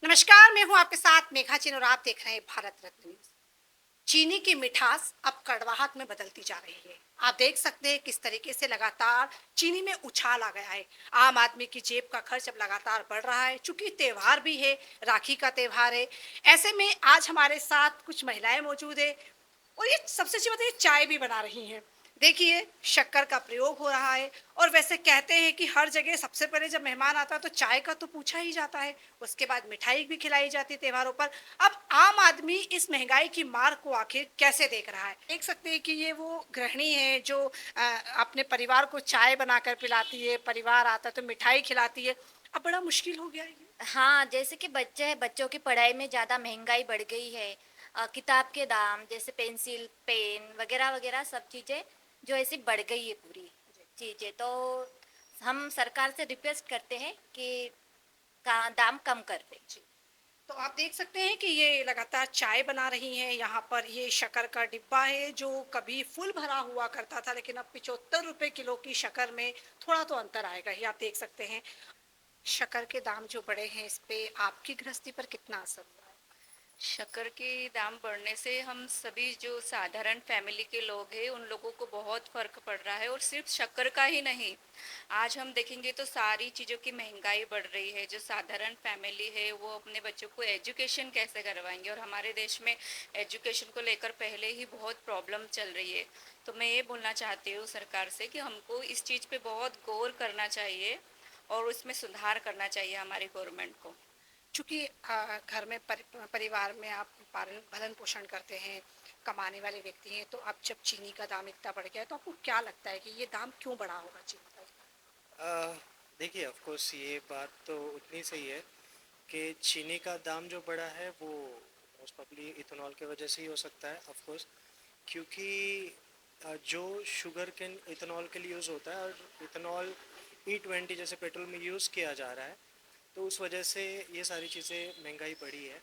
नमस्कार, मैं हूं आपके साथ मेघा चिन और आप देख रहे हैं भारत रत्न न्यूज। चीनी की मिठास अब कड़वाहट में बदलती जा रही है। आप देख सकते हैं किस तरीके से लगातार चीनी में उछाल आ गया है। आम आदमी की जेब का खर्च अब लगातार बढ़ रहा है, चूंकि त्योहार भी है, राखी का त्योहार है। ऐसे में आज हमारे साथ कुछ महिलाएं मौजूद है और ये सबसे अच्छी बात है, ये चाय भी बना रही हैं। देखिए, शक्कर का प्रयोग हो रहा है और वैसे कहते हैं कि हर जगह सबसे पहले जब मेहमान आता है तो चाय का तो पूछा ही जाता है, उसके बाद मिठाई भी खिलाई जाती है त्योहारों पर। अब आम आदमी इस महंगाई की मार को आखिर कैसे देख रहा है? देख सकते हैं कि ये वो गृहिणी है जो अपने परिवार को चाय बनाकर पिलाती है, परिवार आता है तो मिठाई खिलाती है। अब बड़ा मुश्किल हो गया है ये। हाँ, जैसे कि बच्चे हैं, बच्चों की पढ़ाई में ज़्यादा महँगाई बढ़ गई है। किताब के दाम जैसे पेंसिल, पेन वग़ैरह-वग़ैरह सब चीज़ें जो ऐसी बढ़ गई है पूरी चीज़ें। तो हम सरकार से रिक्वेस्ट करते हैं कि का दाम कम कर दें। जी। तो आप देख सकते हैं कि ये लगातार चाय बना रही हैं। यहाँ पर ये शक्कर का डिब्बा है जो कभी फुल भरा हुआ करता था, लेकिन अब 75 रुपए किलो की शक्कर में थोड़ा तो अंतर आएगा ही। आप देख सकते हैं शक्कर के दाम जो बढ़े हैं, इस पे आपकी गृहस्थी पर कितना असर हुआ है? शक्कर के दाम बढ़ने से हम सभी जो साधारण फैमिली के लोग हैं उन लोगों को बहुत फ़र्क पड़ रहा है। और सिर्फ शक्कर का ही नहीं, आज हम देखेंगे तो सारी चीज़ों की महंगाई बढ़ रही है। जो साधारण फैमिली है वो अपने बच्चों को एजुकेशन कैसे करवाएंगे, और हमारे देश में एजुकेशन को लेकर पहले ही बहुत प्रॉब्लम चल रही है। तो मैं ये बोलना चाहती हूँ सरकार से कि हमको इस चीज़ पे बहुत गौर करना चाहिए और उसमें सुधार करना चाहिए हमारी गवर्नमेंट को। चूंकि घर में परिवार में आप पालन भरण पोषण करते हैं, कमाने वाले व्यक्ति हैं, तो अब जब चीनी का दाम इतना बढ़ गया है तो आपको क्या लगता है कि ये दाम क्यों बढ़ा होगा चीनी का? अ, देखिए, ऑफ कोर्स ये बात तो उतनी सही है कि चीनी का दाम जो बढ़ा है वो मोस्ट प्रोबेबली इथेनॉल की वजह से ही हो सकता है, ऑफ कोर्स। क्योंकि जो शुगर केन इथेनॉल के लिए यूज़ होता है और इथेनॉल E20 जैसे पेट्रोल में यूज़ किया जा रहा है, तो उस वजह से ये सारी चीज़ें महंगाई बढ़ी है।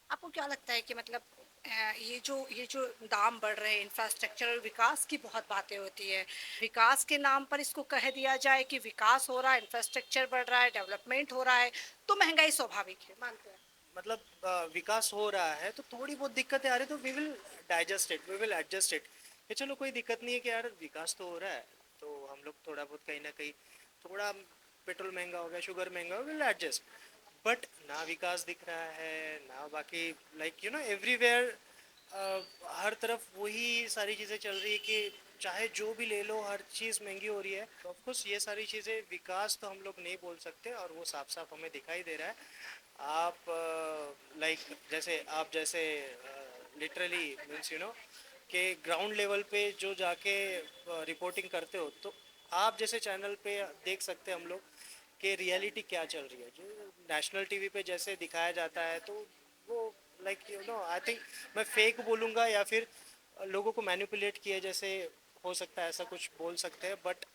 आपको क्या लगता है कि मतलब ये जो दाम बढ़ रहे हैं, इंफ्रास्ट्रक्चर और विकास की बहुत बातें होती है, विकास के नाम पर इसको कह दिया जाए कि विकास हो रहा है, इंफ्रास्ट्रक्चर बढ़ रहा है, डेवलपमेंट हो रहा है, तो महंगाई स्वाभाविक है, मानते हैं? मतलब विकास हो रहा है तो थोड़ी बहुत दिक्कतें आ रही, तो we will digest it, we will adjust it कि चलो कोई दिक्कत नहीं है कि यार विकास तो हो रहा है, तो हम लोग थोड़ा बहुत कहीं ना कहीं थोड़ा पेट्रोल महंगा हो गया, शुगर महंगा हो गया, विल एडजस्ट। बट ना विकास दिख रहा है ना बाकी, लाइक एवरीवेयर हर तरफ वही सारी चीज़ें चल रही है कि चाहे जो भी ले लो हर चीज़ महंगी हो रही है। तो ऑफकोर्स ये सारी चीज़ें विकास तो हम लोग नहीं बोल सकते, और वो साफ साफ हमें दिखाई दे रहा है। आप लाइक जैसे लिटरली मीन्स कि ग्राउंड लेवल पे जो जाके रिपोर्टिंग करते हो, तो आप जैसे चैनल पे देख सकते हैं हम लोग कि रियलिटी क्या चल रही है। जो नेशनल टीवी पे जैसे दिखाया जाता है, तो वो लाइक आई थिंक मैं फेक बोलूँगा या फिर लोगों को मैनिपुलेट किए जैसे हो सकता है, ऐसा कुछ बोल सकते हैं। बट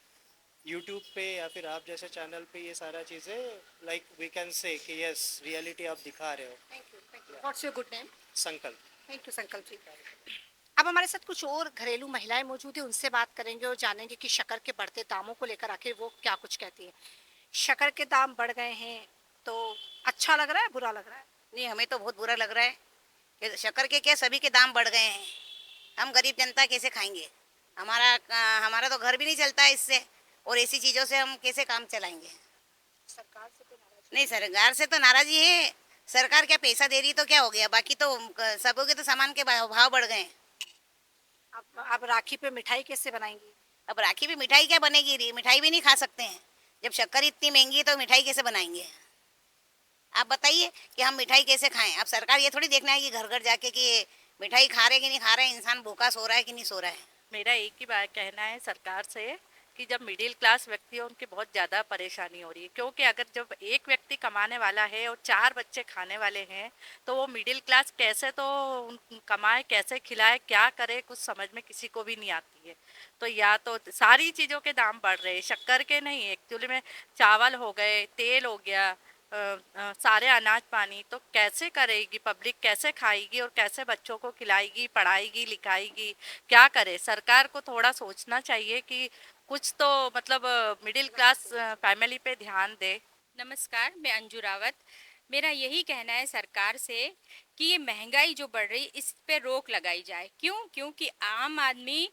यूट्यूब पे या फिर आप जैसे चैनल पे ये सारा चीज़ें लाइक वी कैन से कि यस रियलिटी आप दिखा रहे हो। Thank you. What's your good name? संकल्प। थैंक यू संकल्प जी। अब हमारे साथ कुछ और घरेलू महिलाएं मौजूद है, उनसे बात करेंगे और जानेंगे कि शक्कर के बढ़ते दामों को लेकर आखिर वो क्या कुछ कहती है। शक्कर के दाम बढ़ गए हैं तो अच्छा लग रहा है, बुरा लग रहा है? नहीं, हमें तो बहुत बुरा लग रहा है कि शक्कर के क्या सभी के दाम बढ़ गए हैं। हम गरीब जनता कैसे खाएंगे? हमारा तो घर भी नहीं चलता है इससे, और ऐसी चीज़ों से हम कैसे काम चलाएंगे? सरकार से तो नाराज नहीं, सरकार से तो नाराज़ी है। सरकार क्या पैसा दे रही तो क्या हो गया? बाकी तो सबों के तो सामान के भाव बढ़ गए हैं। है। अब राखी पे मिठाई कैसे बनाएंगी? अब राखी भी मिठाई क्या बनेगी? मिठाई भी नहीं खा सकते हैं। जब शक्कर इतनी महंगी है तो मिठाई कैसे बनाएंगे? आप बताइए कि हम मिठाई कैसे खाएं? अब सरकार ये थोड़ी देखना है कि घर घर जाके कि मिठाई खा रहे कि नहीं खा रहे, इंसान भूखा सो रहा है कि नहीं सो रहा है। मेरा एक ही बात कहना है सरकार से कि जब मिडिल क्लास व्यक्ति है उनकी बहुत ज़्यादा परेशानी हो रही है, क्योंकि अगर जब एक व्यक्ति कमाने वाला है और चार बच्चे खाने वाले हैं तो वो मिडिल क्लास कैसे तो कमाए, कैसे खिलाए, क्या करे, कुछ समझ में किसी को भी नहीं आती है। तो या तो सारी चीज़ों के दाम बढ़ रहे हैं, शक्कर के नहीं, एक्चुअली में चावल हो गए, तेल हो गया, सारे अनाज पानी, तो कैसे करेगी पब्लिक, कैसे खाएगी और कैसे बच्चों को खिलाएगी, पढ़ाएगी, लिखाएगी, क्या करे? सरकार को थोड़ा सोचना चाहिए कि कुछ तो मतलब मिडिल क्लास फैमिली पे ध्यान दे। नमस्कार, मैं अंजू रावत। मेरा यही कहना है सरकार से कि ये महंगाई जो बढ़ रही है इस पे रोक लगाई जाए। क्यों? क्योंकि आम आदमी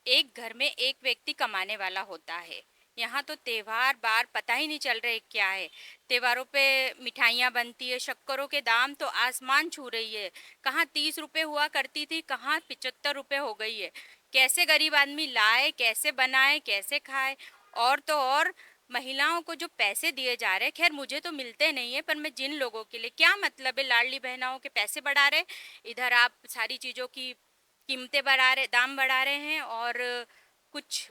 एक घर में एक व्यक्ति कमाने वाला होता है। यहाँ तो त्योहार बार पता ही नहीं चल रहे क्या है। त्योहारों पे मिठाइयाँ बनती है, शक्करों के दाम तो आसमान छू रही है। कहाँ 30 रुपए हुआ करती थी, कहाँ 75 रुपए हो गई है। कैसे गरीब आदमी लाए, कैसे बनाए, कैसे खाए। और तो और महिलाओं को जो पैसे दिए जा रहे हैं, खैर मुझे तो मिलते नहीं है, पर मैं जिन लोगों के लिए क्या मतलब है, लाडली बहनाओं के पैसे बढ़ा रहे, इधर आप सारी चीज़ों की कीमतें बढ़ा रहे, दाम बढ़ा रहे हैं। और कुछ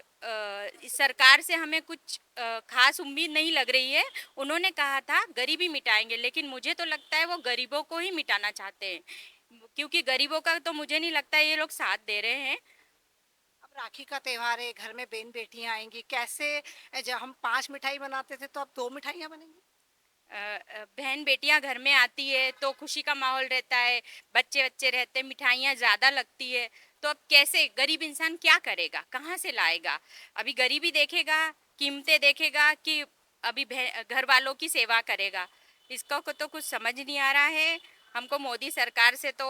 इस सरकार से हमें कुछ खास उम्मीद नहीं लग रही है। उन्होंने कहा था गरीबी मिटाएंगे, लेकिन मुझे तो लगता है वो गरीबों को ही मिटाना चाहते हैं, क्योंकि गरीबों का तो मुझे नहीं लगता ये लोग साथ दे रहे हैं। अब राखी का त्योहार है, घर में बहन बेटियां आएंगी, कैसे जब हम 5 मिठाई बनाते थे तो अब 2 मिठाइयां बनेंगी। बहन बेटियां घर में आती है तो खुशी का माहौल रहता है, बच्चे बच्चे रहते हैं, मिठाइयाँ ज़्यादा लगती है। तो अब कैसे गरीब इंसान क्या करेगा, कहाँ से लाएगा? अभी गरीबी देखेगा, कीमतें देखेगा, कि अभी घर वालों की सेवा करेगा? इसका को तो कुछ समझ नहीं आ रहा है। हमको मोदी सरकार से तो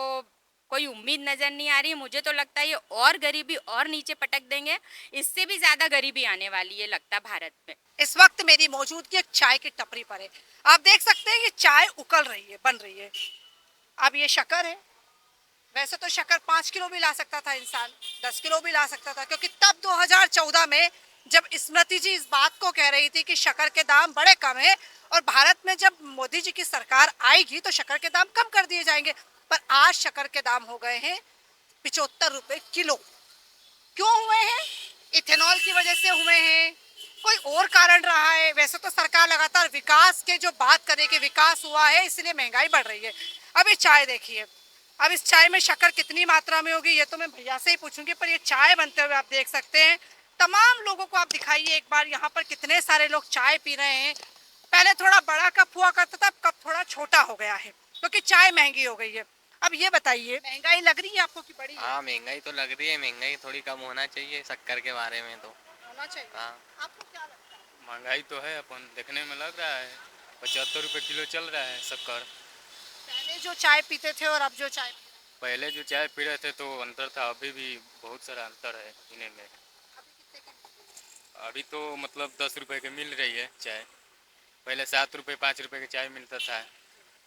कोई उम्मीद नज़र नहीं आ रही है। मुझे तो लगता है ये और गरीबी और नीचे पटक देंगे, इससे भी ज़्यादा गरीबी आने वाली है लगता है भारत में। इस वक्त मेरी मौजूदगी एक चाय की टपरी पर है। आप देख सकते हैं ये चाय उकल रही है, बन रही है। अब ये शक्कर है। वैसे तो शक्कर 5 किलो भी ला सकता था इंसान, 10 किलो भी ला सकता था, क्योंकि तब 2014 में जब स्मृति जी इस बात को कह रही थी कि शक्कर के दाम बड़े कम है और भारत में जब मोदी जी की सरकार आएगी तो शक्कर के दाम कम कर दिए जाएंगे, पर आज शक्कर के दाम हो गए हैं 75 रुपए किलो। क्यों हुए हैं? इथेनॉल की वजह से हुए हैं, कोई और कारण रहा है? वैसे तो सरकार लगातार विकास के जो बात करे कि विकास हुआ है इसलिए महंगाई बढ़ रही है। अब ये चाय देखिए, अब इस चाय में शक्कर कितनी मात्रा में होगी ये तो मैं भैया से ही पूछूंगी, पर ये चाय बनते हुए आप देख सकते हैं। तमाम लोगों को आप दिखाइए एक बार यहाँ पर कितने सारे लोग चाय पी रहे हैं। पहले थोड़ा बड़ा कप हुआ करता था, अब कप थोड़ा छोटा हो गया है क्योंकि चाय महंगी हो गई है। अब ये बताइए, महंगाई लग रही है आपको कि बढ़ी है? हाँ महंगाई तो लग रही है, महंगाई थोड़ी कम होना चाहिए शक्कर के बारे में तो। होना चाहिए। हाँ आपको क्या लगता है? महंगाई तो है, अपन देखने में लग रहा है 75 रुपये किलो चल रहा है शक्कर। पहले जो चाय पीते थे और अब जो चाय पी पहले जो चाय पी रहे थे तो अंतर था, अभी भी बहुत सारा अंतर है पीने में। अभी कितने की? अभी तो मतलब 10 रुपए की मिल रही है चाय। पहले 7 रुपये 5 रुपए का चाय मिलता था,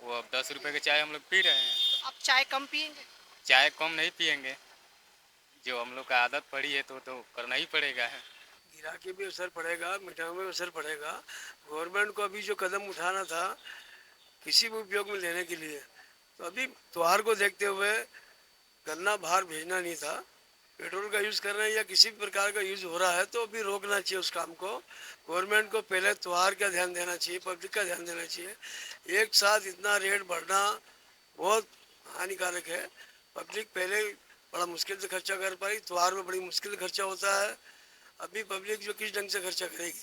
वो अब 10 रुपए की चाय हम लोग पी रहे हैं। अब चाय कम पियेंगे? चाय कम नहीं पियेंगे, जो हम लोग का आदत पड़ी है तो करना ही पड़ेगा है। गिराकी भी असर पड़ेगा, मिठाई में असर पड़ेगा। गवर्नमेंट को अभी जो कदम उठाना था किसी भी उपयोग में लेने के लिए, तो अभी त्योहार को देखते हुए गन्ना बाहर भेजना नहीं था। पेट्रोल का यूज़ कर रहे हैं या किसी भी प्रकार का यूज़ हो रहा है तो अभी रोकना चाहिए उस काम को। गवर्नमेंट को पहले त्योहार का ध्यान देना चाहिए, पब्लिक का ध्यान देना चाहिए। एक साथ इतना रेट बढ़ना बहुत हानिकारक है। पब्लिक पहले बड़ा मुश्किल से खर्चा कर पाई, त्योहार में बड़ी मुश्किल से खर्चा होता है। अभी पब्लिक जो किस ढंग से खर्चा करेगी?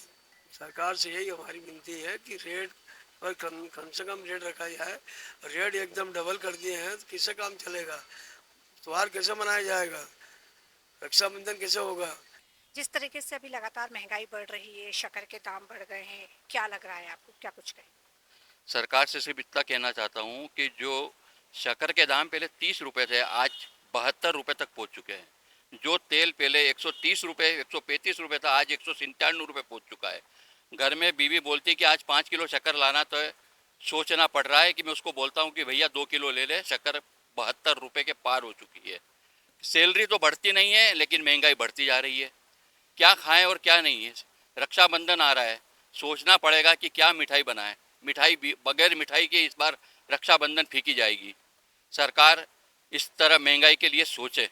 सरकार से यही हमारी विनती है कि रेट पर कम से कम रेट रखा जाए। रेट एकदम डबल कर दिए हैं तो किससे काम चलेगा? त्योहार कैसे मनाया जाएगा? रक्षाबंधन कैसे होगा? जिस तरीके से अभी लगातार महंगाई बढ़ रही है, शक्कर के दाम बढ़ गए हैं, क्या लग रहा है आपको, क्या कुछ कहें? सरकार से सिर्फ इतना कहना चाहता हूँ कि जो शक्कर के दाम पहले 30 रुपए थे आज 72 रुपए तक पहुँच चुके हैं। जो तेल पहले 130 रुपए 135 रुपए था आज 197 रुपए पहुँच चुका है। घर में बीवी बोलती है कि आज 5 किलो शक्कर लाना, तो सोचना पड़ रहा है कि मैं उसको बोलता हूँ कि भैया 2 किलो ले ले। शक्कर 72 रुपए के पार हो चुकी है। सैलरी तो बढ़ती नहीं है लेकिन महंगाई बढ़ती जा रही है। क्या खाएं और क्या नहीं है। रक्षाबंधन आ रहा है, सोचना पड़ेगा कि क्या मिठाई बनाएं। मिठाई बगैर मिठाई के इस बार रक्षाबंधन फीकी जाएगी। सरकार इस तरह महंगाई के लिए सोचे।